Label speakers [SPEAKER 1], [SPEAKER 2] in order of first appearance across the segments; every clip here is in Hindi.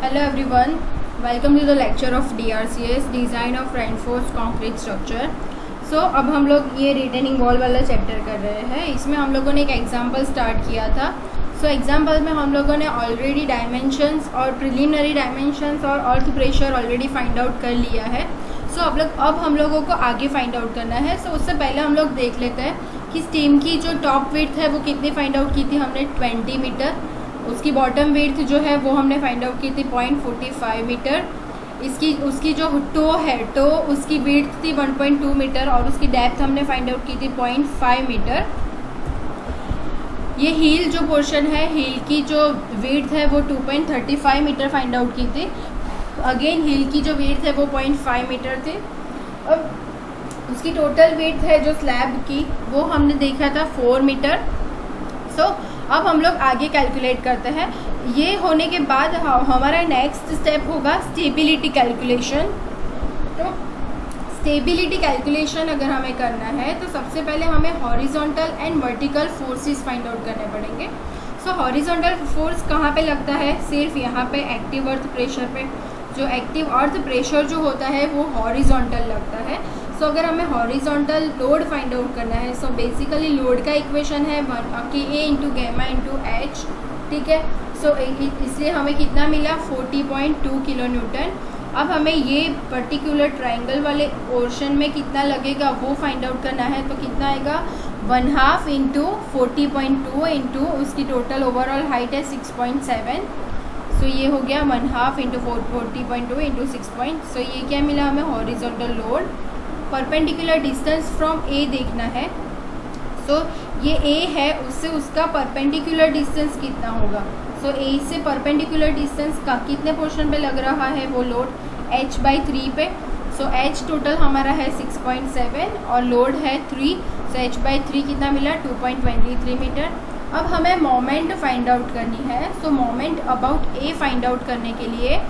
[SPEAKER 1] Hello everyone, welcome to the lecture of DRCS Design of Reinforced Concrete Structure. अब हम लोग ये रिटेनिंग वॉल वाला चैप्टर कर रहे हैं. इसमें हम लोगों ने एक एग्जांपल स्टार्ट किया था. एग्जांपल में हम लोगों ने ऑलरेडी डायमेंशंस और प्रिलिमिनरी डायमेंशंस और earth pressure already find out कर लिया है. अब हम लोगों को आगे फाइंड आउट करना है. उससे पहले हम लोग देख लेते हैं कि स्टीम की जो टॉप विड्थ है वो कितनी फाइंड आउट की थी हमने 20 मीटर. उसकी बॉटम विड्थ जो है वो हमने फाइंड आउट की थी 0.45 मीटर. उसकी जो टो उसकी विड्थ थी 1.2 मीटर और उसकी डेप्थ हमने फाइंड आउट की थी 0.5 मीटर. ये हील जो पोर्शन है, हील की जो विड्थ है वो 2.35 मीटर फाइंड आउट की थी. अगेन हील की जो विड्थ है वो 0.5 मीटर थी. अब उसकी टोटल विड्थ है जो स्लैब की वो हमने देखा था 4 मीटर. अब हम लोग आगे कैलकुलेट करते हैं. ये होने के बाद हमारा नेक्स्ट स्टेप होगा स्टेबिलिटी कैलकुलेशन. तो स्टेबिलिटी कैलकुलेशन अगर हमें करना है तो सबसे पहले हमें horizontal and vertical forces find out करने पड़ेंगे. हॉरिजॉन्टल फोर्स कहाँ पे लगता है? सिर्फ यहाँ पे एक्टिव अर्थ प्रेशर पे. जो एक्टिव अर्थ प्रेशर जो होता है वो हॉरिजॉन्टल लगता है. अगर हमें हॉरिजॉन्टल लोड फाइंड आउट करना है बेसिकली लोड का इक्वेशन है कि ए इंटू गैमा इंटू एच. ठीक है. इसलिए हमें कितना मिला 40.2 किलो न्यूटन. अब हमें ये पर्टिकुलर ट्राइंगल वाले पोर्शन में कितना लगेगा वो फाइंड आउट करना है. तो कितना आएगा 1/2 इंटू 40.2 इंटू उसकी टोटल ओवरऑल हाइट है 6.7. ये हो गया 1/2 इंटू 40.2 इंटू 6. ये क्या मिला हमें horizontal load. Perpendicular distance from A देखना है. ये ए है, उससे उसका परपेंडिकुलर डिस्टेंस कितना होगा. ए से परपेंडिकुलर डिस्टेंस का कितने पोर्शन पे लग रहा है वो लोड h/3 पे. h टोटल हमारा है 6.7 और लोड है 3. h/3 कितना मिला 2.23 मीटर. अब हमें मोमेंट फाइंड आउट करनी है. Moment about A find out करने के लिए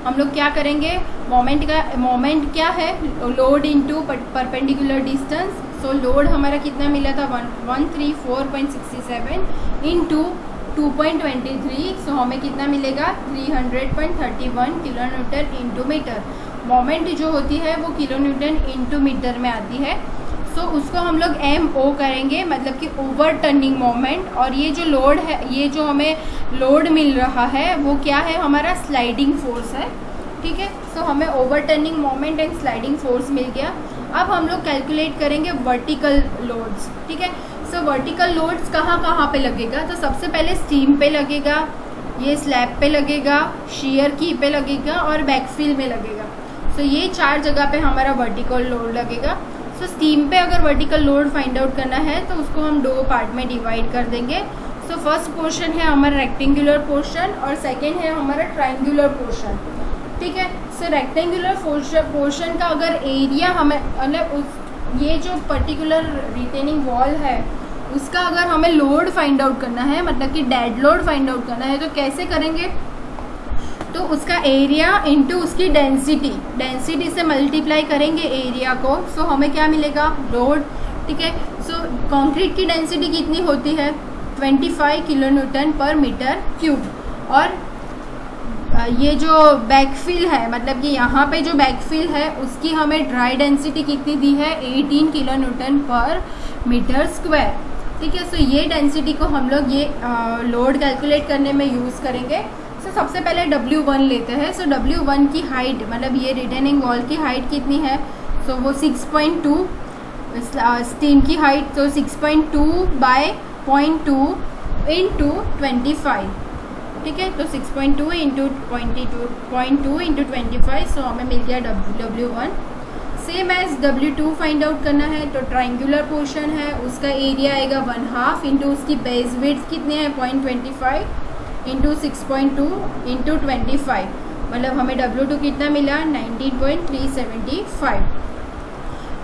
[SPEAKER 1] हम लोग क्या करेंगे? मोमेंट क्या है? Load into perpendicular distance. Load हमारा कितना मिला था 134.67 इंटू 2.23. हमें कितना मिलेगा 300.31 kilo newton into meter. Moment जो होती है वो किलो न्यूटन इंटू मीटर में आती है. उसको हम लोग MO करेंगे, मतलब कि ओवर टर्निंग मोमेंट. और ये जो लोड है, ये जो हमें लोड मिल रहा है वो क्या है? हमारा स्लाइडिंग फोर्स है. ठीक है. हमें overturning moment and sliding force मिल गया. अब हम लोग कैलकुलेट करेंगे वर्टिकल लोड्स. ठीक है. वर्टिकल लोड्स कहाँ कहाँ पे लगेगा? तो सबसे पहले स्टीम पे लगेगा, ये स्लैब पे लगेगा, शीयर की पे लगेगा और बैकफिल में लगेगा. ये 4 जगह पे हमारा वर्टिकल लोड लगेगा. स्टीम पे अगर वर्टिकल लोड फाइंड आउट करना है तो उसको हम 2 पार्ट में डिवाइड कर देंगे. फर्स्ट पोर्शन है हमारा रेक्टेंगुलर पोर्शन और सेकेंड है हमारा ट्राइंगुलर पोर्शन. ठीक है. रेक्टेंगुलर पोर्शन का अगर एरिया हमें मतलब ये जो पर्टिकुलर रिटेनिंग वॉल है उसका अगर हमें लोड फाइंड आउट करना है, मतलब कि डेड लोड फाइंड आउट करना है, तो कैसे करेंगे? तो उसका एरिया इंटू उसकी डेंसिटी से मल्टीप्लाई करेंगे एरिया को. हमें क्या मिलेगा? लोड. ठीक है. कंक्रीट की डेंसिटी कितनी होती है? 25 किलो न्यूटन पर मीटर क्यूब. और ये जो बैकफिल है, मतलब कि यहाँ पे जो बैकफिल है उसकी हमें ड्राई डेंसिटी कितनी दी है? 18 किलो न्यूटन पर मीटर स्क्वायर. ठीक है. ये डेंसिटी को हम लोग ये लोड कैलकुलेट करने में यूज़ करेंगे. सबसे पहले W1 लेते हैं. W1 की हाइट, मतलब ये रिटेनिंग वॉल की हाइट कितनी है? वो 6.2. स्टीम की हाइट तो 6.2 बाय 0.2 इंटू 25. ठीक है. 6.2 इंटू 0.2 इंटू 25. हमें मिल गया W1. Same as W2 find out करना है तो ट्राइंगुलर पोर्शन है, उसका एरिया आएगा 1/2 इंटू उसकी बेस विड्थ कितने हैं 0.25 इंटू 6.2 इंटू 25. मतलब हमें W2 कितना मिला 19.375.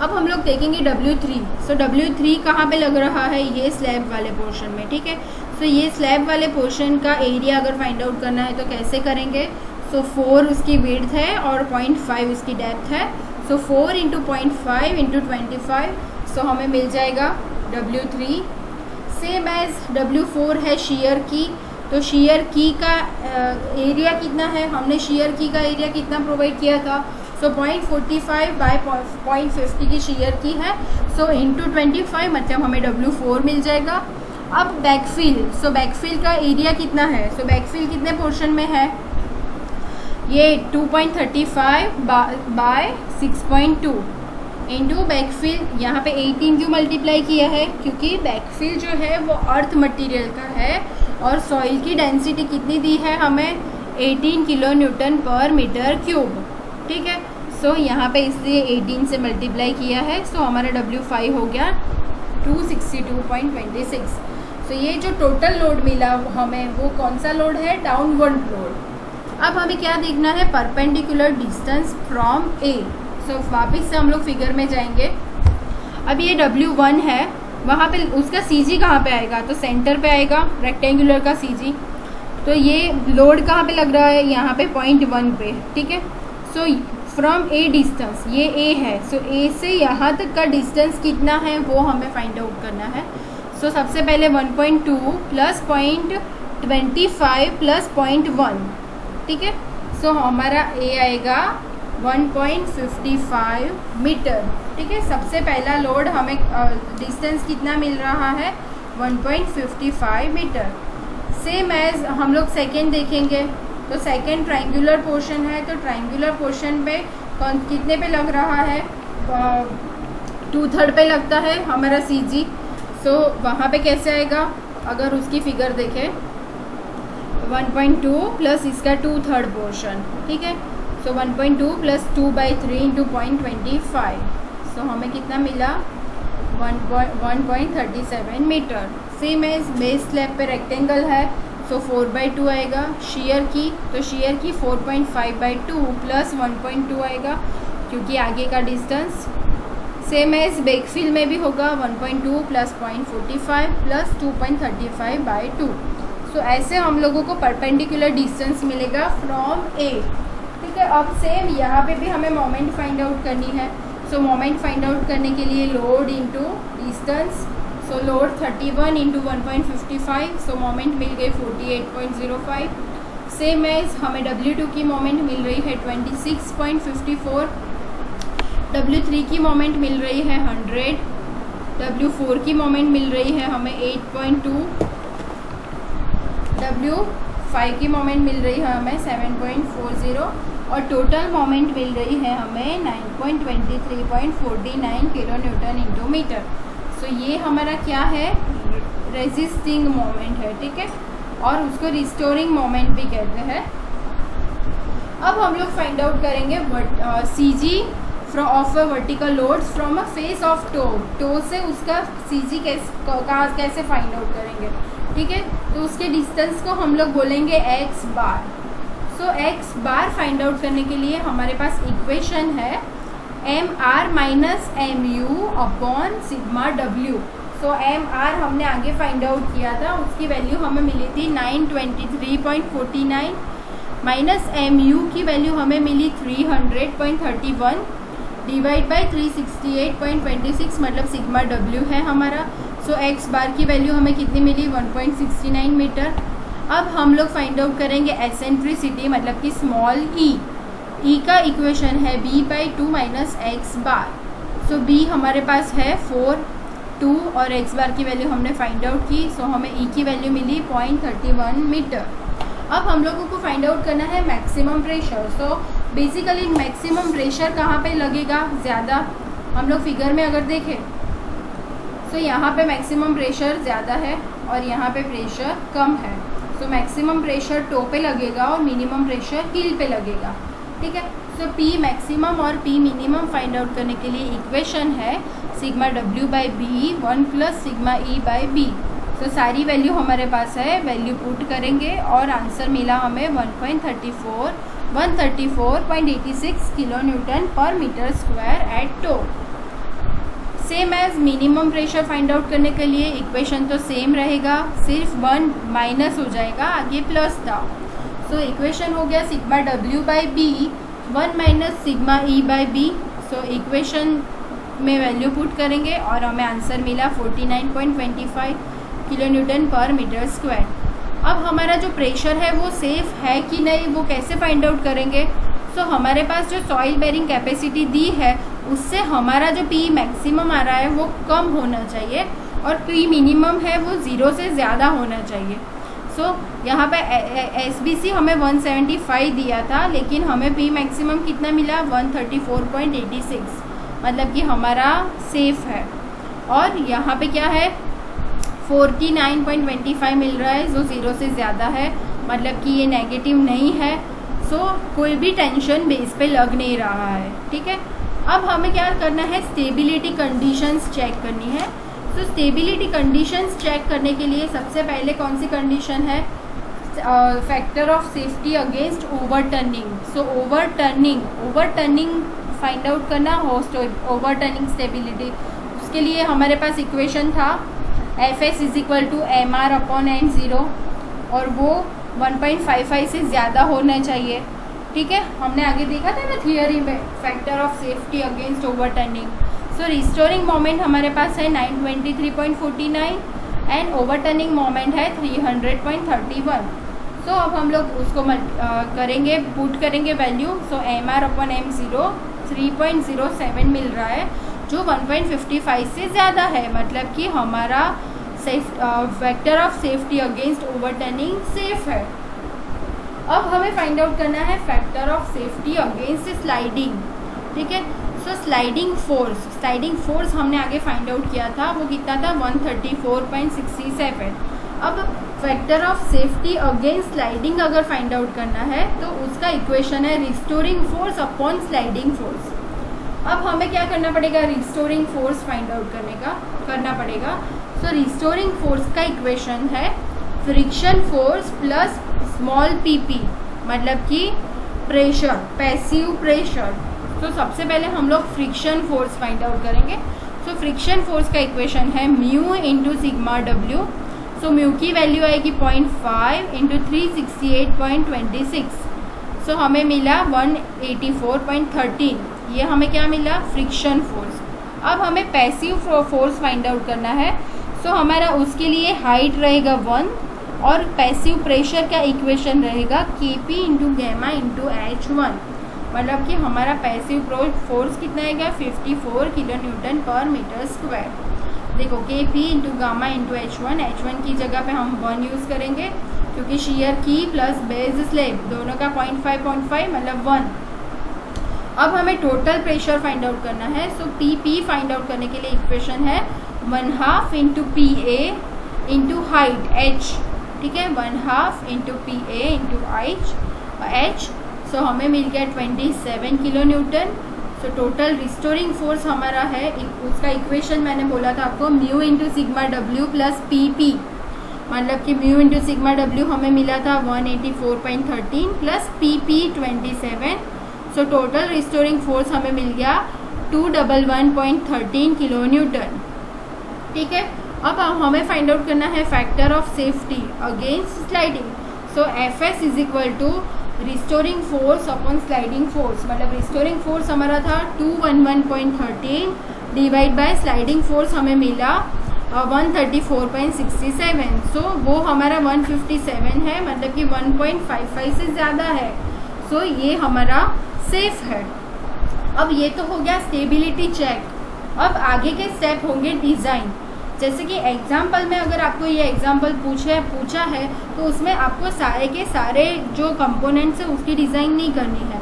[SPEAKER 1] अब हम लोग देखेंगे W3. W3 कहाँ पे लग रहा है? ये स्लैब वाले पोर्शन में. ठीक है. ये स्लैब वाले पोर्शन का एरिया अगर फाइंड आउट करना है तो कैसे करेंगे? 4 उसकी विड्थ है और 0.5 उसकी डेप्थ है. 4 इंटू 0.5 इंटू 25. हमें मिल जाएगा W3. सेम एज W4 है शीयर की तो शेयर की का एरिया कितना है, हमने शेयर की का एरिया कितना प्रोवाइड किया था, सो 0.45 बाय 0.50 की शेयर की है, सो इंटू 25 मतलब हमें W4 मिल जाएगा। अब बैकफिल, सो बैकफिल का एरिया कितना है, सो बैकफिल कितने पोर्शन में है, ये 2.35 बाय 6.2 इंटू बैकफिल, यहाँ पे 18 क्यों मल्टीप्लाई किया है, क्योंकि बैकफिल जो है वो अर्थ मटेरियल का है और सॉइल की डेंसिटी कितनी दी है हमें, 18 किलो न्यूटन पर मीटर क्यूब, ठीक है। सो यहाँ पे इसलिए 18 से मल्टीप्लाई किया है, सो हमारा W5 हो गया 262.26। सो ये जो टोटल लोड मिला हमें वो कौन सा लोड है, डाउनवर्ड लोड। अब हमें क्या देखना है, परपेंडिकुलर डिस्टेंस फ्रॉम ए। सो वापस से हम लोग फिगर में जाएंगे। अब ये W1 है, वहाँ पे उसका CG कहाँ पे आएगा, तो सेंटर पे आएगा रेक्टेंगुलर का CG। तो ये लोड कहाँ पे लग रहा है, यहाँ पे 0.1 पे, ठीक है। सो फ्रॉम ए डिस्टेंस, ये ए है, सो ए से यहाँ तक का डिस्टेंस कितना है वो हमें फाइंड आउट करना है। सो सबसे पहले 1.2 प्लस 0.25 प्लस 0.1, ठीक है। सो हमारा ए आएगा 1.55 मीटर, ठीक है। सबसे पहला लोड हमें डिस्टेंस कितना मिल रहा है, 1.55 मीटर। सेम एज हम लोग सेकेंड देखेंगे, तो सेकेंड ट्रायंगुलर पोर्शन है, तो ट्रायंगुलर पोर्शन पे कितने पे लग रहा है, 2/3 पे लगता है हमारा CG। सो वहाँ पे कैसे आएगा, अगर उसकी फिगर देखें 1.2 प्लस इसका 2/3 पोर्शन, ठीक है। सो 1.2 प्लस 2/3 इंटू 0.25, सो हमें कितना मिला 1.37 meter. Same as base slab पे रेक्टेंगल है, सो 4/2 आएगा। शेयर की, तो शेयर की 4.5/2 प्लस 1.2 आएगा क्योंकि आगे का डिस्टेंस। सेम एज बैकफिल में भी होगा 1.2 प्लस 0.45 प्लस 2.35/2। सो ऐसे हम लोगों को परपेंडिकुलर डिस्टेंस मिलेगा फ्रॉम ए, ठीक है। अब सेम यहाँ पे भी हमें मोमेंट फाइंड आउट करनी है। सो मोमेंट फाइंड आउट करने के लिए load into distance, so load 31 into 1.55, so moment मिल गई 48.05। सेम एज हमें W2 की मोमेंट मिल रही है 26.54, W3 की मोमेंट मिल रही है 100, W4 की मोमेंट मिल रही है हमें 8.2, W5 की मोमेंट मिल रही है हमें 7.40 और टोटल मोमेंट मिल रही है हमें 9.23.49 किलो न्यूटन इंटू मीटर। सो ये हमारा क्या है, रेजिस्टिंग मोमेंट है, ठीक है, और उसको रिस्टोरिंग मोमेंट भी कहते हैं। अब हम लोग फाइंड आउट करेंगे CG of a vertical loads from a face of toe से उसका CG कैसे फाइंड आउट करेंगे, ठीक है। तो उसके डिस्टेंस को हम लोग बोलेंगे x बार। सो x बार फाइंड आउट करने के लिए हमारे पास इक्वेशन है MR minus MU upon sigma W। सो MR हमने आगे फाइंड आउट किया था, उसकी वैल्यू हमें मिली थी 923.49 माइनस MU की वैल्यू हमें मिली 300.31 डिवाइड बाई 368.26 मतलब सिग्मा W है हमारा। सो x बार की वैल्यू हमें कितनी मिली 1.69 मीटर। अब हम लोग फाइंड आउट करेंगे एसेंट्रिसिटी मतलब कि स्मॉल e का इक्वेशन है B/2 माइनस x बार। सो B हमारे पास है 4, 2 और x बार की वैल्यू हमने फाइंड आउट की, सो हमें E की वैल्यू मिली 0.31 मीटर। अब हम लोगों को फाइंड आउट करना है maximum pressure. So basically maximum pressure कहाँ पे लगेगा ज़्यादा, हम लोग फिगर में अगर देखें तो यहाँ पे मैक्सिमम प्रेशर ज़्यादा है और यहाँ पे प्रेशर कम है। सो मैक्सिमम प्रेशर टो पे लगेगा और मिनिमम प्रेशर हील पे लगेगा, ठीक है। सो P मैक्सिमम और P मिनिमम फाइंड आउट करने के लिए इक्वेशन है sigma W/B 1 plus sigma E/B। तो सारी वैल्यू हमारे पास है, वैल्यू पुट करेंगे और आंसर मिला हमें 134.86 किलो न्यूटन पर metre square at toe. Same as minimum pressure find out करने के लिए इक्वेशन तो सेम रहेगा, सिर्फ 1 माइनस हो जाएगा, आगे प्लस था। सो इक्वेशन हो गया sigma W/B 1 minus sigma E/B। So equation में वैल्यू पुट करेंगे और हमें आंसर मिला 49.25 किलो न्यूटन पर मीटर स्क्वायर। अब हमारा जो प्रेशर है वो सेफ है कि नहीं वो कैसे फाइंड आउट करेंगे? सो हमारे पास जो सॉइल बेरिंग कैपेसिटी दी है उससे हमारा जो पी मैक्सिमम आ रहा है वो कम होना चाहिए और पी मिनिमम है वो 0 से ज़्यादा होना चाहिए। सो यहाँ पे SBC हमें 175 दिया था, लेकिन हमें पी मैक्सिमम कितना मिला? 134.86, मतलब कि हमारा सेफ है। और यहाँ पे क्या है? 49.25 मिल रहा है जो 0 से ज़्यादा है, मतलब कि ये नेगेटिव नहीं है। सो कोई भी टेंशन बेस पे लग नहीं रहा है, ठीक है। अब हमें क्या करना है? स्टेबिलिटी कंडीशंस चेक करनी है। सो स्टेबिलिटी कंडीशंस चेक करने के लिए सबसे पहले कौन सी कंडीशन है? Factor of safety against overturning. So overturning find out करना हो, ओवरटर्निंग स्टेबिलिटी, उसके लिए हमारे पास इक्वेशन था Fs = mr/n0 और वो 1.55 से ज़्यादा होना चाहिए, ठीक है। हमने आगे देखा था ना थियरी में, factor of safety against overturning. So restoring moment हमारे पास है 923.49 एंड ओवरटर्निंग मोमेंट है 300.31। सो अब हम लोग उसको करेंगे, पुट करेंगे वैल्यू। सो mr/m0 3.07 मिल रहा है जो 1.55 से ज़्यादा है, मतलब कि हमारा factor of safety against overturning safe है। अब हमें फाइंड आउट करना है factor of safety against sliding, ठीक है। सो स्लाइडिंग फोर्स हमने आगे फाइंड आउट किया था, वो कितना था? 134.67। अब factor of safety against sliding अगर फाइंड आउट करना है तो उसका इक्वेशन है restoring force upon sliding force. अब हमें क्या करना पड़ेगा? रिस्टोरिंग फोर्स फाइंड आउट करना पड़ेगा। सो रिस्टोरिंग फोर्स का इक्वेशन है friction force plus small pp, मतलब कि प्रेशर, पैसिव प्रेशर। तो सबसे पहले हम लोग फ्रिक्शन फोर्स फाइंड आउट करेंगे। सो फ्रिक्शन फोर्स का इक्वेशन है mu into sigma W. So mu की वैल्यू आएगी 0.5 इंटू 368.26। सो हमें मिला 184.13। ये हमें क्या मिला? Friction force. अब हमें पैसिव फोर्स फाइंड आउट करना है। सो हमारा उसके लिए हाइट रहेगा 1 और पैसिव प्रेशर का इक्वेशन रहेगा Kp into gamma into H1, मतलब कि हमारा पैसिव फोर्स कितना आएगा? 54 kN/m²। देखो Kp into gamma into H1 की जगह पे हम 1 यूज़ करेंगे क्योंकि शेयर की प्लस बेस स्लैब दोनों का 0.5 मतलब 1। अब हमें टोटल प्रेशर फाइंड आउट करना है। सो Pp फाइंड आउट करने के लिए इक्वेशन है 1/2 into PA into height h, ठीक है। 1/2 इंटू PA इंटू h। सो हमें मिल गया 27 kN। So total restoring force हमारा है, उसका इक्वेशन मैंने बोला था आपको mu into sigma W plus PP, मतलब कि म्यू इंटू सिग्मा डब्ल्यू हमें मिला था 184.13 plus PP 27। So total restoring force हमें मिल गया 211.13 kN, ठीक है। अब हमें फाइंड आउट करना है factor of safety against sliding. So Fs = restoring force upon sliding force, मतलब रिस्टोरिंग फोर्स हमारा था 211.13 डिवाइड बाय स्लाइडिंग फोर्स हमें मिला 134.67। सो वो हमारा 157 है, मतलब कि 1.55 से ज़्यादा है। सो ये हमारा सेफ है। अब ये तो हो गया स्टेबिलिटी चेक। अब आगे के स्टेप होंगे डिज़ाइन। जैसे कि एग्जाम्पल में अगर आपको ये एग्जाम्पल पूछा है तो उसमें आपको सारे के सारे जो कंपोनेंट्स है उसकी डिज़ाइन नहीं करनी है।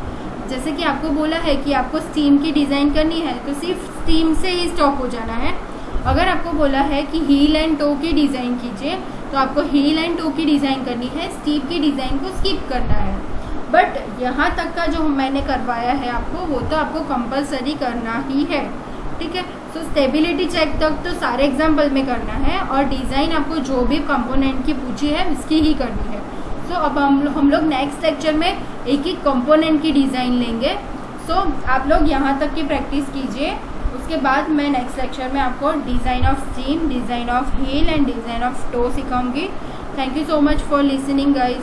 [SPEAKER 1] जैसे कि आपको बोला है कि आपको स्टीम की डिज़ाइन करनी है तो सिर्फ स्टीम से ही स्टॉप हो जाना है। अगर आपको बोला है कि हील एंड टो की डिज़ाइन कीजिए तो आपको हील एंड टो की डिज़ाइन करनी है, स्टीम की डिज़ाइन को स्किप करना है। बट यहाँ तक का जो मैंने करवाया है आपको वो तो आपको कंपलसरी करना ही है, ठीक है। सो स्टेबिलिटी चेक तक तो सारे एग्जाम्पल में करना है और डिज़ाइन आपको जो भी कंपोनेंट की पूछी है उसकी ही करनी है। सो अब हम लोग नेक्स्ट लेक्चर में एक एक कंपोनेंट की डिज़ाइन लेंगे। सो आप लोग यहाँ तक की प्रैक्टिस कीजिए, उसके बाद मैं नेक्स्ट लेक्चर में आपको design of stem, design of heel and design of toe सिखाऊंगी। Thank you so much for listening guys.